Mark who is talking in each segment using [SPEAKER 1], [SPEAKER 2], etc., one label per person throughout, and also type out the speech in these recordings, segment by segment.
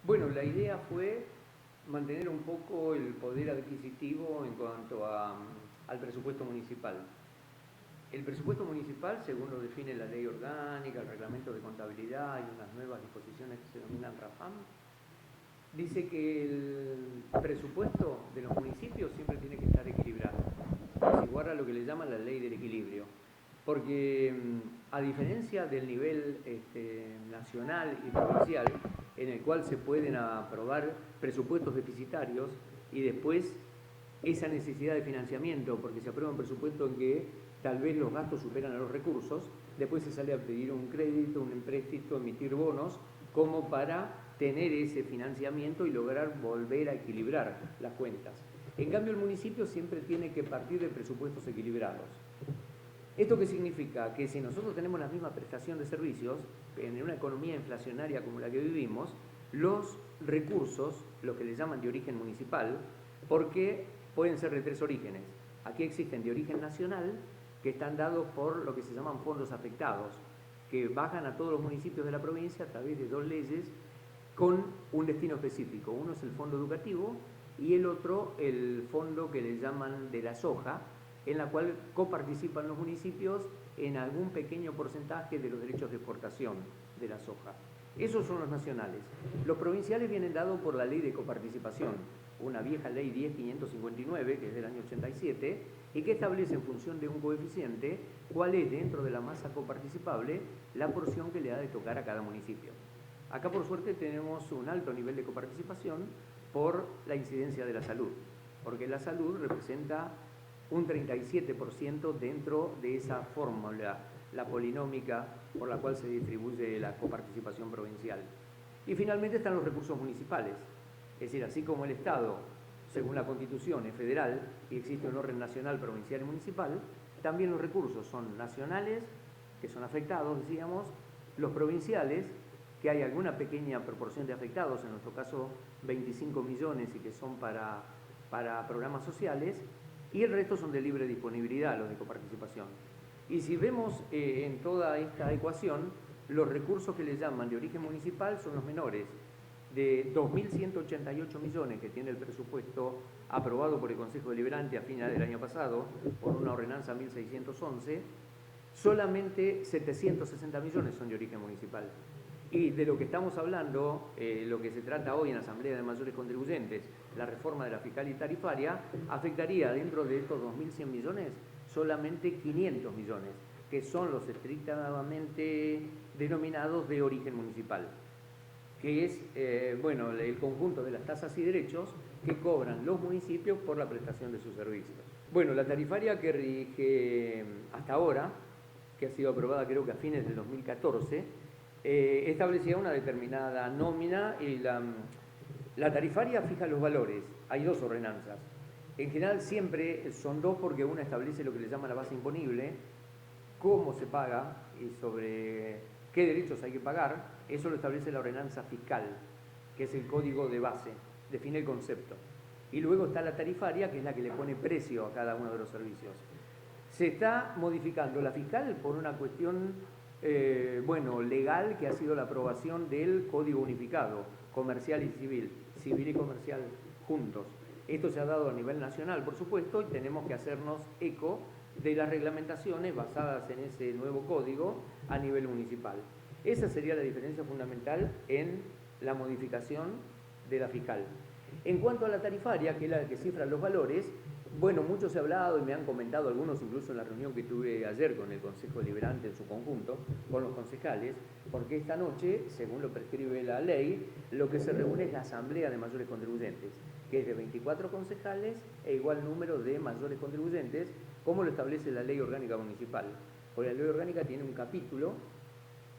[SPEAKER 1] Bueno, la idea fue mantener un poco el poder adquisitivo en cuanto al presupuesto municipal. El presupuesto municipal, según lo define la ley orgánica, el reglamento de contabilidad y unas nuevas disposiciones que se denominan RAFAM, dice que el presupuesto de los municipios siempre tiene que estar equilibrado. Se guarda lo que le llaman la ley del equilibrio. Porque a diferencia del nivel nacional y provincial, en el cual se pueden aprobar presupuestos deficitarios y después esa necesidad de financiamiento, porque se aprueba un presupuesto en que tal vez los gastos superan a los recursos, después se sale a pedir un crédito, un empréstito, emitir bonos, como para tener ese financiamiento y lograr volver a equilibrar las cuentas. En cambio, el municipio siempre tiene que partir de presupuestos equilibrados. ¿Esto qué significa? Que si nosotros tenemos la misma prestación de servicios, en una economía inflacionaria como la que vivimos, los recursos, lo que le llaman de origen municipal, porque pueden ser de tres orígenes. Aquí existen de origen nacional, que están dados por lo que se llaman fondos afectados, que bajan a todos los municipios de la provincia a través de dos leyes con un destino específico. Uno es el fondo educativo y el otro el fondo que le llaman de la soja, en la cual coparticipan los municipios en algún pequeño porcentaje de los derechos de exportación de la soja. Esos son los nacionales. Los provinciales vienen dados por la ley de coparticipación, una vieja ley 10.559, que es del año 87, y que establece en función de un coeficiente cuál es dentro de la masa coparticipable la porción que le ha de tocar a cada municipio. Acá por suerte tenemos un alto nivel de coparticipación por la incidencia de la salud, porque la salud representa un 37% dentro de esa fórmula, la polinómica por la cual se distribuye la coparticipación provincial. Y finalmente están los recursos municipales, es decir, así como el Estado, según la Constitución, es federal y existe un orden nacional, provincial y municipal, también los recursos son nacionales, que son afectados, decíamos, los provinciales, que hay alguna pequeña proporción de afectados, en nuestro caso 25 millones y que son para programas sociales, y el resto son de libre disponibilidad, los de coparticipación. Y si vemos en toda esta ecuación, los recursos que le llaman de origen municipal son los menores. De 2.188 millones que tiene el presupuesto aprobado por el Consejo Deliberante a finales del año pasado, por una ordenanza 1611, solamente 760 millones son de origen municipal. Y de lo que estamos hablando, lo que se trata hoy en la Asamblea de Mayores Contribuyentes, la reforma de la fiscal y tarifaria, afectaría dentro de estos 2.100 millones solamente 500 millones, que son los estrictamente denominados de origen municipal, que es el conjunto de las tasas y derechos que cobran los municipios por la prestación de sus servicios. Bueno, la tarifaria que rige hasta ahora, que ha sido aprobada creo que a fines del 2014, establecía una determinada nómina y la tarifaria fija los valores. Hay dos ordenanzas. En general siempre son dos porque una establece lo que le llama la base imponible, cómo se paga y sobre qué derechos hay que pagar. Eso lo establece la ordenanza fiscal, que es el código de base, define el concepto. Y luego está la tarifaria, que es la que le pone precio a cada uno de los servicios. Se está modificando la fiscal por una cuestión legal, que ha sido la aprobación del Código Unificado, comercial y civil y comercial juntos. Esto se ha dado a nivel nacional, por supuesto, y tenemos que hacernos eco de las reglamentaciones basadas en ese nuevo código a nivel municipal. Esa sería la diferencia fundamental en la modificación de la fiscal. En cuanto a la tarifaria, que es la que cifra los valores, bueno, mucho se ha hablado y me han comentado algunos, incluso en la reunión que tuve ayer con el Consejo Deliberante en su conjunto, con los concejales, porque esta noche, según lo prescribe la ley, lo que se reúne es la Asamblea de Mayores Contribuyentes, que es de 24 concejales e igual número de mayores contribuyentes, como lo establece la Ley Orgánica Municipal. Porque la Ley Orgánica tiene un capítulo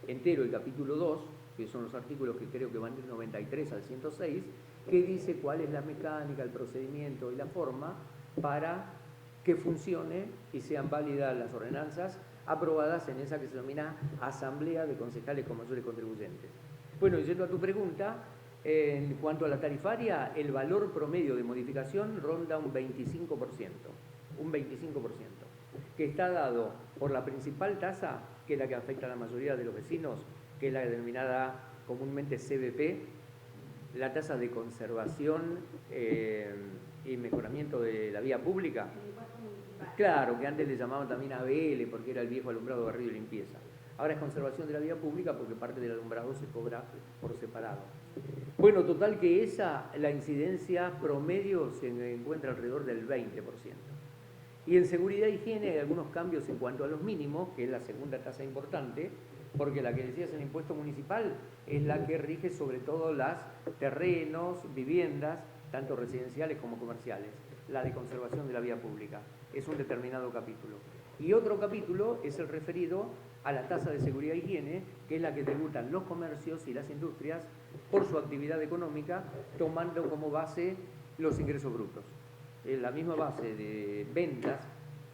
[SPEAKER 1] entero, el capítulo 2, que son los artículos que creo que van del 93 al 106, que dice cuál es la mecánica, el procedimiento y la forma para que funcione y sean válidas las ordenanzas aprobadas en esa que se denomina Asamblea de Concejales con Mayores Contribuyentes. Bueno, yendo a tu pregunta, en cuanto a la tarifaria, el valor promedio de modificación ronda un 25%, que está dado por la principal tasa, que es la que afecta a la mayoría de los vecinos, que es la denominada comúnmente CBP, la tasa de conservación y mejoramiento de la vía pública. Claro, que antes le llamaban también ABL porque era el viejo alumbrado, barrido y limpieza. Ahora es conservación de la vía pública porque parte del alumbrado se cobra por separado. Bueno, total que la incidencia promedio se encuentra alrededor del 20%. Y en seguridad e higiene hay algunos cambios en cuanto a los mínimos, que es la segunda tasa importante, porque la que decías en el impuesto municipal es la que rige sobre todo los terrenos, viviendas, tanto residenciales como comerciales. La de conservación de la vía pública es un determinado capítulo. Y otro capítulo es el referido a la tasa de seguridad e higiene, que es la que tributan los comercios y las industrias por su actividad económica, tomando como base los ingresos brutos. La misma base de ventas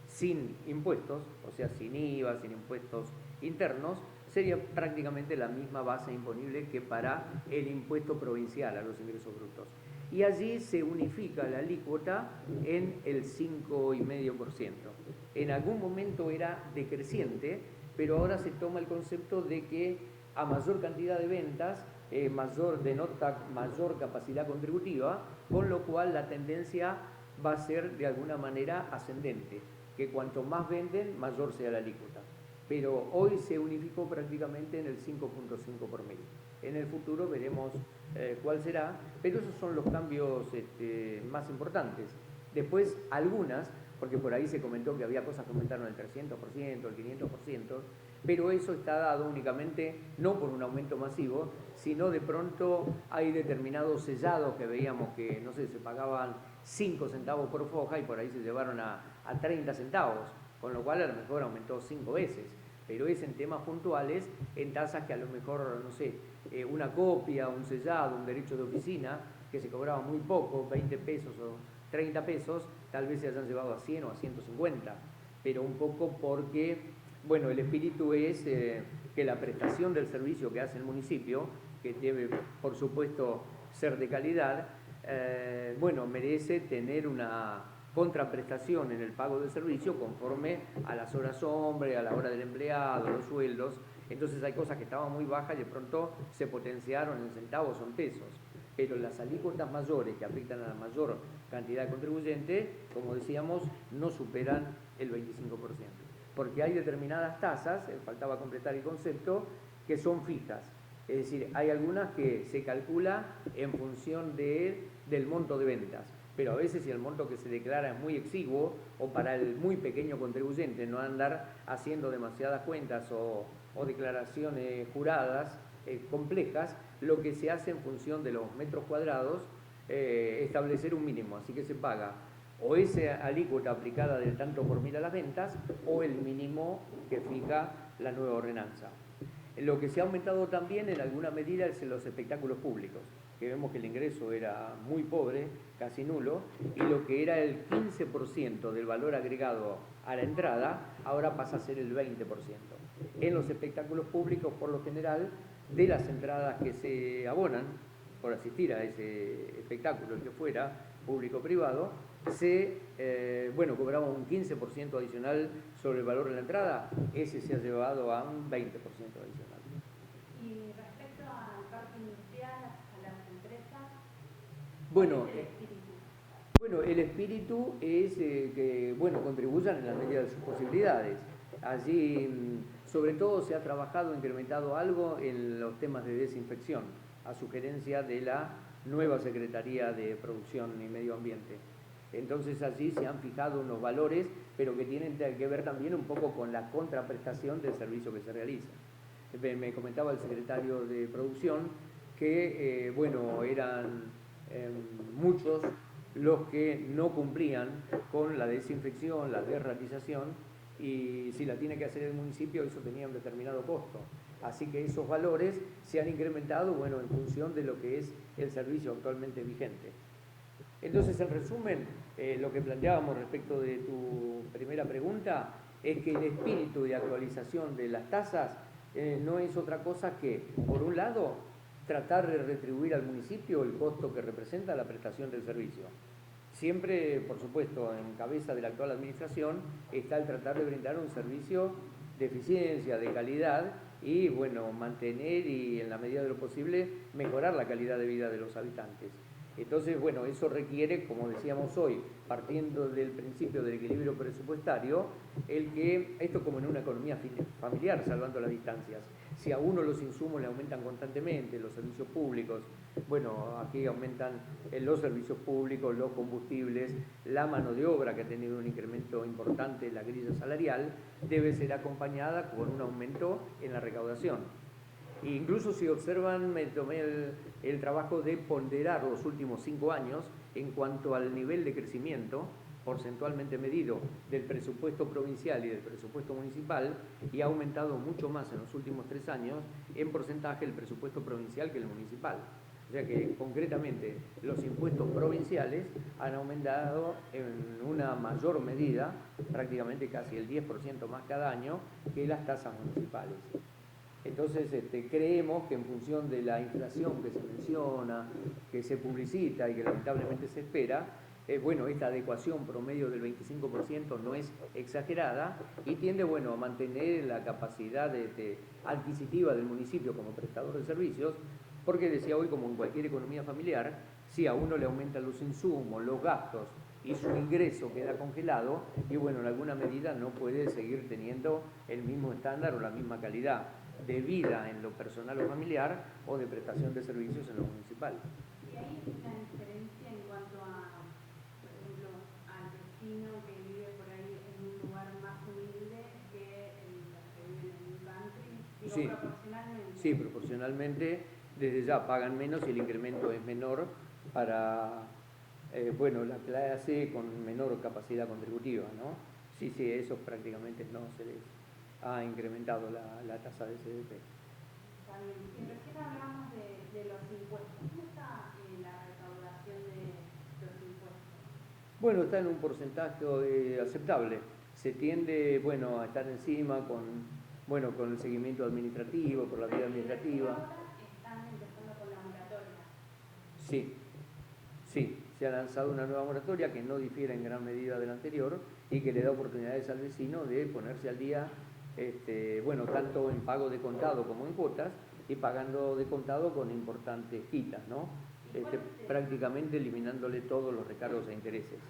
[SPEAKER 1] sin impuestos, o sea, sin IVA, sin impuestos internos, sería prácticamente la misma base imponible que para el impuesto provincial a los ingresos brutos. Y allí se unifica la alícuota en el 5,5%. En algún momento era decreciente, pero ahora se toma el concepto de que a mayor cantidad de ventas, denota mayor capacidad contributiva, con lo cual la tendencia va a ser de alguna manera ascendente, que cuanto más venden, mayor sea la alícuota. Pero hoy se unificó prácticamente en el 5,5 por mil. En el futuro veremos cuál será, pero esos son los cambios más importantes. Después algunas, porque por ahí se comentó que había cosas que aumentaron el 300%, el 500%, pero eso está dado únicamente no por un aumento masivo, sino de pronto hay determinados sellados que veíamos que, no sé, se pagaban 5 centavos por foja y por ahí se llevaron a 30 centavos, con lo cual a lo mejor aumentó 5 veces, pero es en temas puntuales, en tasas que a lo mejor, no sé, una copia, un sellado, un derecho de oficina, que se cobraba muy poco, 20 pesos o 30 pesos, tal vez se hayan llevado a 100 o a 150, pero un poco porque, bueno, el espíritu es que la prestación del servicio que hace el municipio, que debe, por supuesto, ser de calidad, bueno, merece tener una contraprestación en el pago del servicio conforme a las horas hombre, a la hora del empleado, los sueldos. Entonces hay cosas que estaban muy bajas y de pronto se potenciaron en centavos o en pesos. Pero las alícuotas mayores que afectan a la mayor cantidad de contribuyentes, como decíamos, no superan el 25%. Porque hay determinadas tasas, faltaba completar el concepto, que son fijas. Es decir, hay algunas que se calcula en función del monto de ventas, pero a veces si el monto que se declara es muy exiguo o para el muy pequeño contribuyente no andar haciendo demasiadas cuentas o declaraciones juradas complejas, lo que se hace en función de los metros cuadrados, establecer un mínimo, así que se paga o esa alícuota aplicada del tanto por mil a las ventas o el mínimo que fija la nueva ordenanza. Lo que se ha aumentado también en alguna medida es en los espectáculos públicos, que vemos que el ingreso era muy pobre, casi nulo, y lo que era el 15% del valor agregado a la entrada, ahora pasa a ser el 20%. En los espectáculos públicos, por lo general, de las entradas que se abonan por asistir a ese espectáculo, el que fuera, público o privado, bueno, cobraba un 15% adicional sobre el valor de la entrada, ese se ha llevado a un 20% adicional.
[SPEAKER 2] Y respecto al parque industrial, a las empresas,
[SPEAKER 1] bueno,
[SPEAKER 2] el espíritu
[SPEAKER 1] es que, bueno, contribuyan en la medida de sus posibilidades. Allí, sobre todo, se ha trabajado, incrementado algo en los temas de desinfección, a sugerencia de la nueva Secretaría de Producción y Medio Ambiente. Entonces allí se han fijado unos valores, pero que tienen que ver también un poco con la contraprestación del servicio que se realiza. Me comentaba el secretario de Producción que, bueno, eran muchos los que no cumplían con la desinfección, la derratización, y si la tiene que hacer el municipio, eso tenía un determinado costo. Así que esos valores se han incrementado, bueno, en función de lo que es el servicio actualmente vigente. Entonces, en resumen, lo que planteábamos respecto de tu primera pregunta es que el espíritu de actualización de las tasas no es otra cosa que, por un lado, tratar de retribuir al municipio el costo que representa la prestación del servicio. Siempre, por supuesto, en cabeza de la actual administración está el tratar de brindar un servicio de eficiencia, de calidad y bueno, mantener y en la medida de lo posible mejorar la calidad de vida de los habitantes. Entonces, bueno, eso requiere, como decíamos hoy, partiendo del principio del equilibrio presupuestario, el que, esto como en una economía familiar, salvando las distancias, si a uno los insumos le aumentan constantemente, los servicios públicos, bueno, aquí aumentan los servicios públicos, los combustibles, la mano de obra que ha tenido un incremento importante en la grilla salarial, debe ser acompañada con un aumento en la recaudación. Incluso si observan, me tomé el trabajo de ponderar los últimos 5 años en cuanto al nivel de crecimiento porcentualmente medido del presupuesto provincial y del presupuesto municipal, y ha aumentado mucho más en los últimos 3 años en porcentaje el presupuesto provincial que el municipal. O sea que concretamente los impuestos provinciales han aumentado en una mayor medida, prácticamente casi el 10% más cada año, que las tasas municipales. Entonces creemos que en función de la inflación que se menciona, que se publicita y que lamentablemente se espera, bueno, esta adecuación promedio del 25% no es exagerada y tiende, bueno, a mantener la capacidad adquisitiva del municipio como prestador de servicios, porque decía hoy, como en cualquier economía familiar, si a uno le aumentan los insumos, los gastos y su ingreso queda congelado, y bueno, en alguna medida no puede seguir teniendo el mismo estándar o la misma calidad de vida en lo personal o familiar o de prestación de servicios en lo municipal.
[SPEAKER 2] Y hay una diferencia en cuanto a, por ejemplo, al vecino que vive por ahí en un lugar más humilde que los que viven en un country, digo,
[SPEAKER 1] Sí,
[SPEAKER 2] proporcionalmente.
[SPEAKER 1] Sí, proporcionalmente desde ya pagan menos y el incremento es menor para bueno, la clase con menor capacidad contributiva, ¿no? Sí, eso prácticamente no se les ha incrementado la tasa de CDP.
[SPEAKER 2] Está bien. Y recién hablamos de los impuestos. ¿Cómo está la recaudación de los impuestos?
[SPEAKER 1] Bueno, está en un porcentaje aceptable. Se tiende, bueno, a estar encima con el seguimiento administrativo, por la vía administrativa.
[SPEAKER 2] Ahora están empezando con la moratoria.
[SPEAKER 1] Sí, se ha lanzado una nueva moratoria que no difiere en gran medida de la anterior y que le da oportunidades al vecino de ponerse al día, bueno, tanto en pago de contado como en cuotas, y pagando de contado con importantes quitas, ¿no? Prácticamente eliminándole todos los recargos e intereses.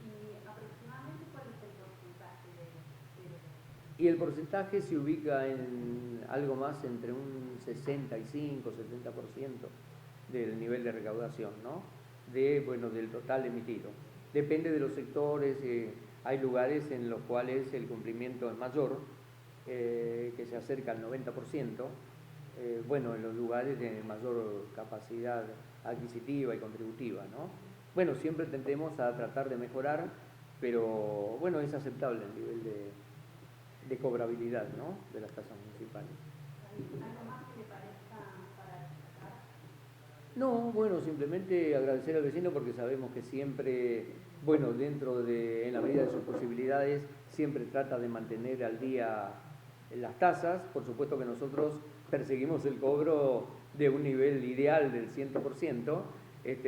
[SPEAKER 2] ¿Y aproximadamente cuál es el porcentaje de...
[SPEAKER 1] Y el porcentaje se ubica en algo más entre un 65-70% del nivel de recaudación, ¿no? Del total emitido. Depende de los sectores, hay lugares en los cuales el cumplimiento es mayor, que se acerca al 90%, bueno, en los lugares de mayor capacidad adquisitiva y contributiva, ¿no? Bueno, siempre tendemos a tratar de mejorar, pero bueno, es aceptable el nivel de cobrabilidad, ¿no?, de las tasas municipales.
[SPEAKER 2] ¿Algo más que le parezca para destacar?
[SPEAKER 1] No, bueno, simplemente agradecer al vecino porque sabemos que siempre, bueno, en la medida de sus posibilidades, siempre trata de mantener al día las tasas. Por supuesto que nosotros perseguimos el cobro de un nivel ideal del 100%,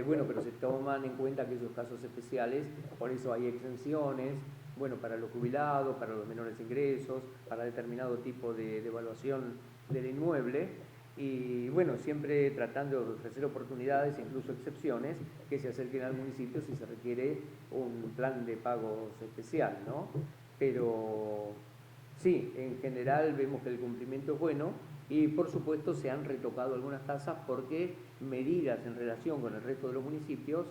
[SPEAKER 1] bueno, pero se toman en cuenta aquellos casos especiales, por eso hay exenciones, bueno, para los jubilados, para los menores ingresos, para determinado tipo de evaluación del inmueble, y bueno, siempre tratando de ofrecer oportunidades, incluso excepciones, que se acerquen al municipio si se requiere un plan de pagos especial, ¿no? Pero sí, en general vemos que el cumplimiento es bueno y por supuesto se han retocado algunas tasas porque medidas en relación con el resto de los municipios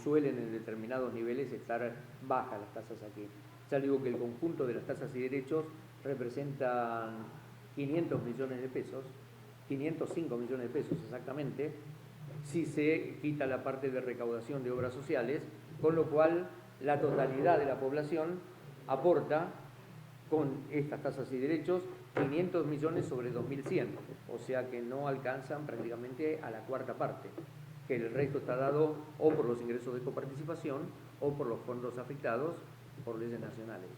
[SPEAKER 1] suelen en determinados niveles estar bajas las tasas aquí. Ya digo que el conjunto de las tasas y derechos representan 500 millones de pesos, 505 millones de pesos exactamente, si se quita la parte de recaudación de obras sociales, con lo cual la totalidad de la población aporta con estas tasas y derechos 500 millones sobre 2.100, o sea que no alcanzan prácticamente a la cuarta parte, que el resto está dado o por los ingresos de coparticipación o por los fondos afectados por leyes nacionales.